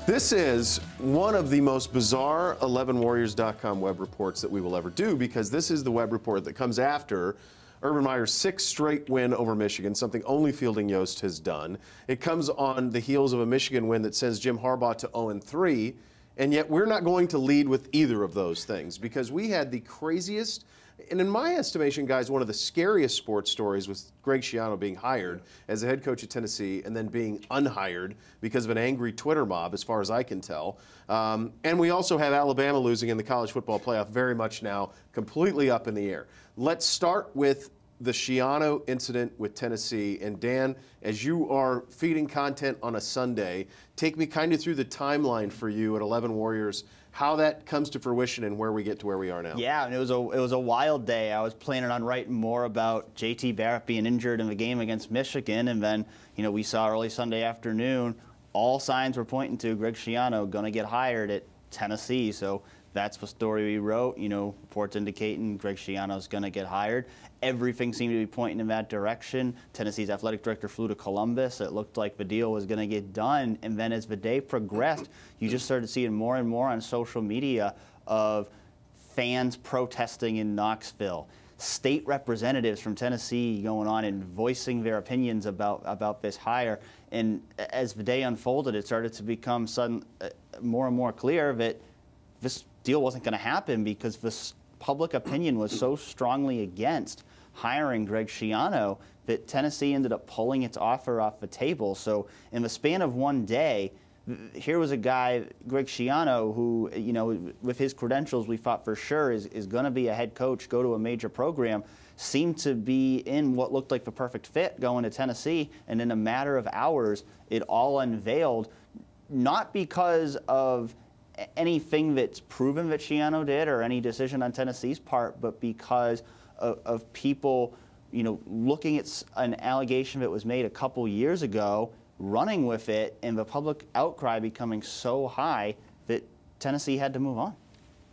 This is one of the most bizarre 11warriors.com web reports that we will ever do, because this is the web report that comes after Urban Meyer's 6th straight win over Michigan, something only Fielding Yost has done. It comes on the heels of a Michigan win that sends Jim Harbaugh to 0-3, and yet we're not going to lead with either of those things, because we had the craziest, and in my estimation, guys, one of the scariest sports stories was Greg Schiano being hired as the head coach at Tennessee and then being unhired because of an angry Twitter mob, as far as I can tell. And we also have Alabama losing in the college football playoff, very much now completely up in the air. Let's start with the Schiano incident with Tennessee. And Dan, as you are feeding content on a Sunday, take me kind of through the timeline for you at 11 Warriors, how that comes to fruition and where we get to where we are now. Yeah, and it was a wild day. I was planning on writing more about J.T. Barrett being injured in the game against Michigan, and then we saw early Sunday afternoon, all signs were pointing to Greg Schiano going to get hired at Tennessee. So that's the story we wrote. Reports indicating Greg Schiano's going to get hired. Everything seemed to be pointing in that direction. Tennessee's athletic director flew to Columbus. It looked like the deal was going to get done. And then as the day progressed, you just started seeing more and more on social media of fans protesting in Knoxville, state representatives from Tennessee going on and voicing their opinions about this hire. And as the day unfolded, it started to become more and more clear that this deal wasn't going to happen, because this public opinion was so strongly against hiring Greg Schiano that Tennessee ended up pulling its offer off the table. So in the span of one day, here was a guy, Greg Schiano, who, with his credentials, we thought for sure is going to be a head coach, go to a major program, seemed to be in what looked like the perfect fit going to Tennessee. And in a matter of hours, it all unveiled, not because of anything that's proven that Schiano did or any decision on Tennessee's part, but because of people, looking at an allegation that was made a couple years ago, running with it, and the public outcry becoming so high that Tennessee had to move on.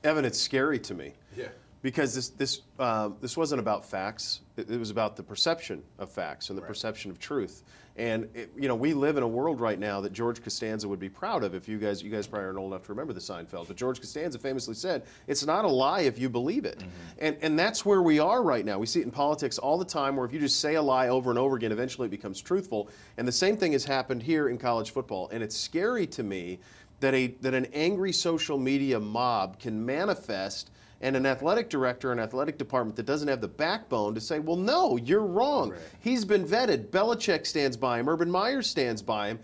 Evan, it's scary to me. Yeah. Because this wasn't about facts. It was about the perception of facts and the perception of truth. And we live in a world right now that George Costanza would be proud of. If you guys probably aren't old enough to remember the Seinfeld, but George Costanza famously said, "It's not a lie if you believe it." Mm-hmm. And that's where we are right now. We see it in politics all the time, where if you just say a lie over and over again, eventually it becomes truthful. And the same thing has happened here in college football. And it's scary to me that an angry social media mob can manifest, and an athletic director, an athletic department that doesn't have the backbone to say, well, no, you're wrong. Right. He's been vetted. Belichick stands by him. Urban Meyer stands by him.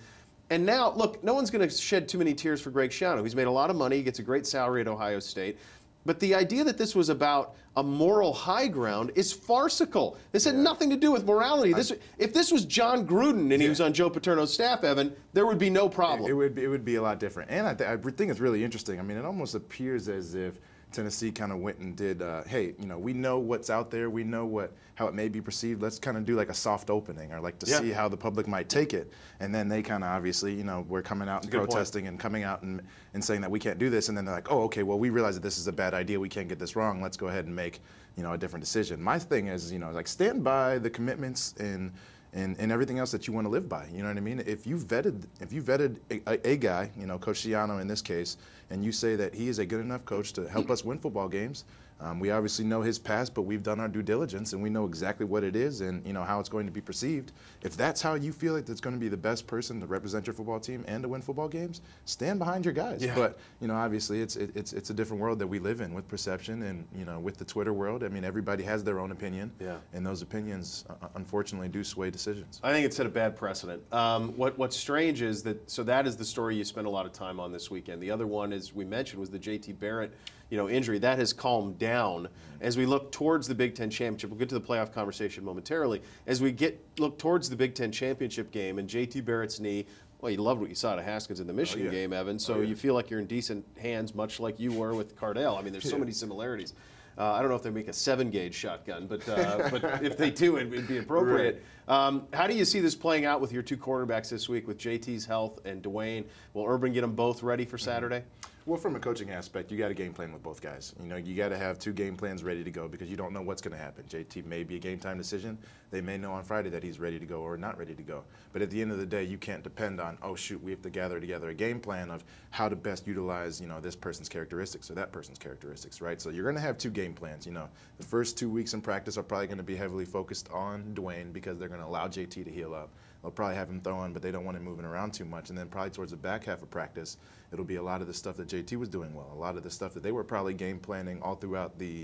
And now, look, no one's going to shed too many tears for Greg Schiano. He's made a lot of money. He gets a great salary at Ohio State. But the idea that this was about a moral high ground is farcical. This had nothing to do with morality. If this was John Gruden and he was on Joe Paterno's staff, Evan, there would be no problem. It would be a lot different. And I think it's really interesting. I mean, it almost appears as if Tennessee kind of went and did, hey, we know what's out there. We know how it may be perceived. Let's kind of do like a soft opening, or like to see how the public might take it. And then they kind of obviously, we're coming out and protesting and coming out and saying that we can't do this. And then they're like, oh, okay, well, we realize that this is a bad idea. We can't get this wrong. Let's go ahead and make, a different decision. My thing is, like, stand by the commitments and everything else that you want to live by. You know what I mean? If you vetted a guy, Coach Schiano in this case, and you say that he is a good enough coach to help us win football games, we obviously know his past, but we've done our due diligence and we know exactly what it is and how it's going to be perceived. If that's how you feel like that's going to be the best person to represent your football team and to win football games, stand behind your guys. Yeah. But obviously it's a different world that we live in with perception and with the Twitter world. I mean, everybody has their own opinion, and those opinions unfortunately do sway decisions. I think it set a bad precedent. What's strange is that is the story you spent a lot of time on this weekend. The other one, as we mentioned, was the J.T. Barrett injury. That has calmed down as we look towards the Big Ten Championship. We'll get to the playoff conversation momentarily. As we look towards the Big Ten Championship game and J.T. Barrett's knee, well, you loved what you saw to Haskins in the Michigan game, Evan, so you feel like you're in decent hands, much like you were with Cardell. I mean, there's so many similarities. I don't know if they make a 7-gauge shotgun, but if they do, it'd be appropriate. Right. How do you see this playing out with your two quarterbacks this week with JT's health and Dwayne? Will Urban get them both ready for Saturday? Well, from a coaching aspect, you got a game plan with both guys. You know, you got to have 2 game plans ready to go because you don't know what's going to happen. JT may be a game time decision. They may know on Friday that he's ready to go or not ready to go. But at the end of the day, you can't depend on, oh, shoot, we have to gather together a game plan of how to best utilize, you know, this person's characteristics or that person's characteristics, right? So you're going to have 2 game plans. You know, the first 2 weeks in practice are probably going to be heavily focused on Dwayne because they're going to allow JT to heal up. They'll probably have him throwing, but they don't want him moving around too much. And then probably towards the back half of practice, it'll be a lot of the stuff that JT was doing well, a lot of the stuff that they were probably game planning all throughout the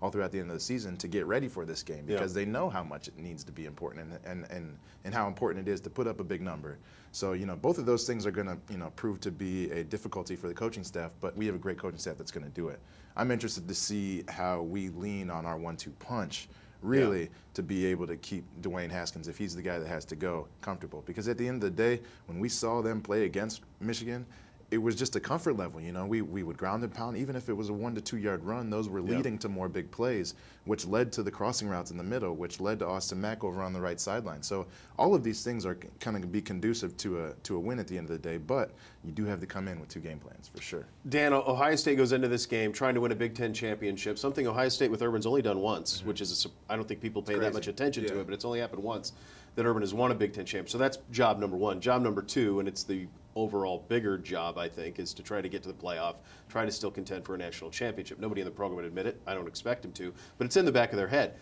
end of the season to get ready for this game because they know how much it needs to be important and how important it is to put up a big number. So, you know, both of those things are going to, you know, prove to be a difficulty for the coaching staff, but we have a great coaching staff that's going to do it. I'm interested to see how we lean on our 1-2 punch really to be able to keep Dwayne Haskins, if he's the guy that has to go, comfortable. Because at the end of the day, when we saw them play against Michigan, it was just a comfort level. You know, we would ground and pound, even if it was a 1 to 2 yard run, those were leading to more big plays, which led to the crossing routes in the middle, which led to Austin Mack over on the right sideline. So all of these things are kind of be conducive to a win at the end of the day, but you do have to come in with 2 game plans for sure. Dan, Ohio State goes into this game trying to win a Big Ten championship, something Ohio State with Urban's only done once, which is, I don't think people pay that much attention to it, but it's only happened once that Urban has won a Big Ten championship. So that's job number 1. Job number 2, and it's the overall bigger job, I think, is to try to get to the playoff, try to still contend for a national championship. Nobody in the program would admit it. I don't expect them to, but it's in the back of their head.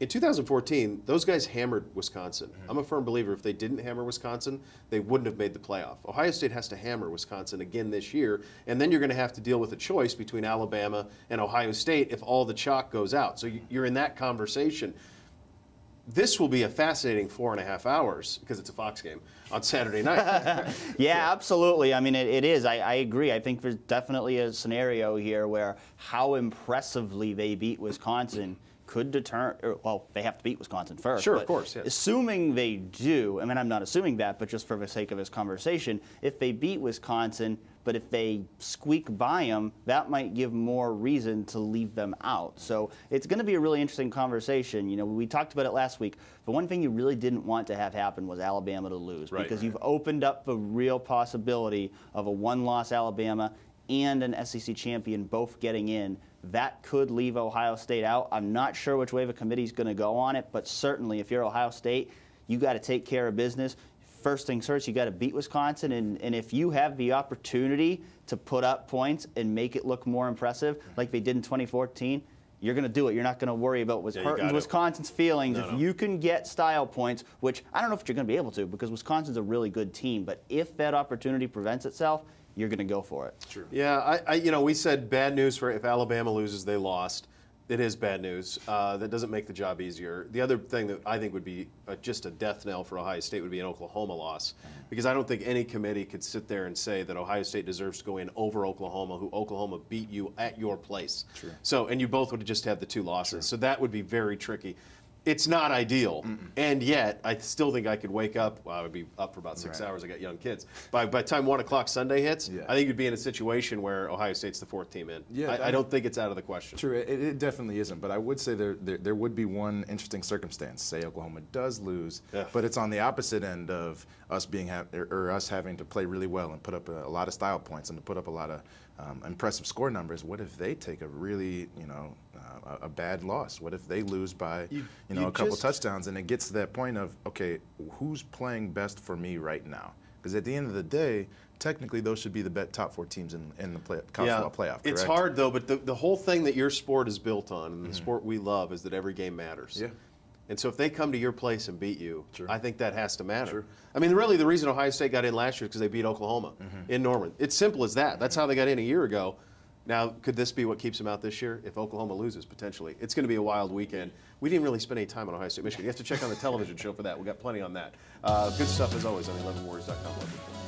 In 2014, those guys hammered Wisconsin. I'm a firm believer if they didn't hammer Wisconsin, they wouldn't have made the playoff. Ohio State has to hammer Wisconsin again this year, and then you're going to have to deal with a choice between Alabama and Ohio State if all the chalk goes out. So you're in that conversation. This will be a fascinating 4.5 hours because it's a Fox game on Saturday night. Yeah, absolutely. I mean, it is. I agree. I think there's definitely a scenario here where how impressively they beat Wisconsin could determine, well, they have to beat Wisconsin first. Sure, of course, yes. Assuming they do, I mean, I'm not assuming that, but just for the sake of this conversation, if they beat Wisconsin, but if they squeak by them, that might give more reason to leave them out. So it's going to be a really interesting conversation. You know, we talked about it last week. The one thing you really didn't want to have happen was Alabama to lose, because you've opened up the real possibility of a 1-loss Alabama and an SEC champion both getting in. That could leave Ohio State out. I'm not sure which way the committee's going to go on it, but certainly if you're Ohio State, you got to take care of business. First things first, you got to beat Wisconsin, and if you have the opportunity to put up points and make it look more impressive, like they did in 2014, you're going to do it. You're not going to worry about what's hurting Wisconsin's feelings. If you can get style points, which I don't know if you're going to be able to, because Wisconsin's a really good team, but if that opportunity presents itself, you're going to go for it. True. Yeah, you know, we said bad news for if Alabama loses, they lost. It is bad news. That doesn't make the job easier. The other thing that I think would be just a death knell for Ohio State would be an Oklahoma loss, because I don't think any committee could sit there and say that Ohio State deserves to go in over Oklahoma, who Oklahoma beat you at your place. True. So, and you both would have just had the 2 losses. True. So that would be very tricky. It's not ideal, and yet I still think I could wake up. Well, I would be up for about 6 hours. I got young kids. By the time 1 o'clock Sunday hits, I think you'd be in a situation where Ohio State's the 4th team in. Yeah, I don't think it's out of the question. True, it definitely isn't. But I would say there would be one interesting circumstance. Say Oklahoma does lose, but it's on the opposite end of us us having to play really well and put up a lot of style points and to put up a lot of impressive score numbers. What if they take a really, a bad loss? What if they lose by, a couple touchdowns, and it gets to that point of, okay, who's playing best for me right now? Because at the end of the day, technically those should be the top 4 teams in the college football playoff. Correct? It's hard though, but the whole thing that your sport is built on, and the sport we love, is that every game matters. Yeah. And so if they come to your place and beat you, I think that has to matter. Sure. I mean, really, the reason Ohio State got in last year is because they beat Oklahoma in Norman. It's simple as that. That's how they got in a year ago. Now, could this be what keeps them out this year? If Oklahoma loses, potentially. It's going to be a wild weekend. We didn't really spend any time on Ohio State, Michigan. You have to check on the television show for that. We've got plenty on that. Good stuff, as always, on 11warriors.com.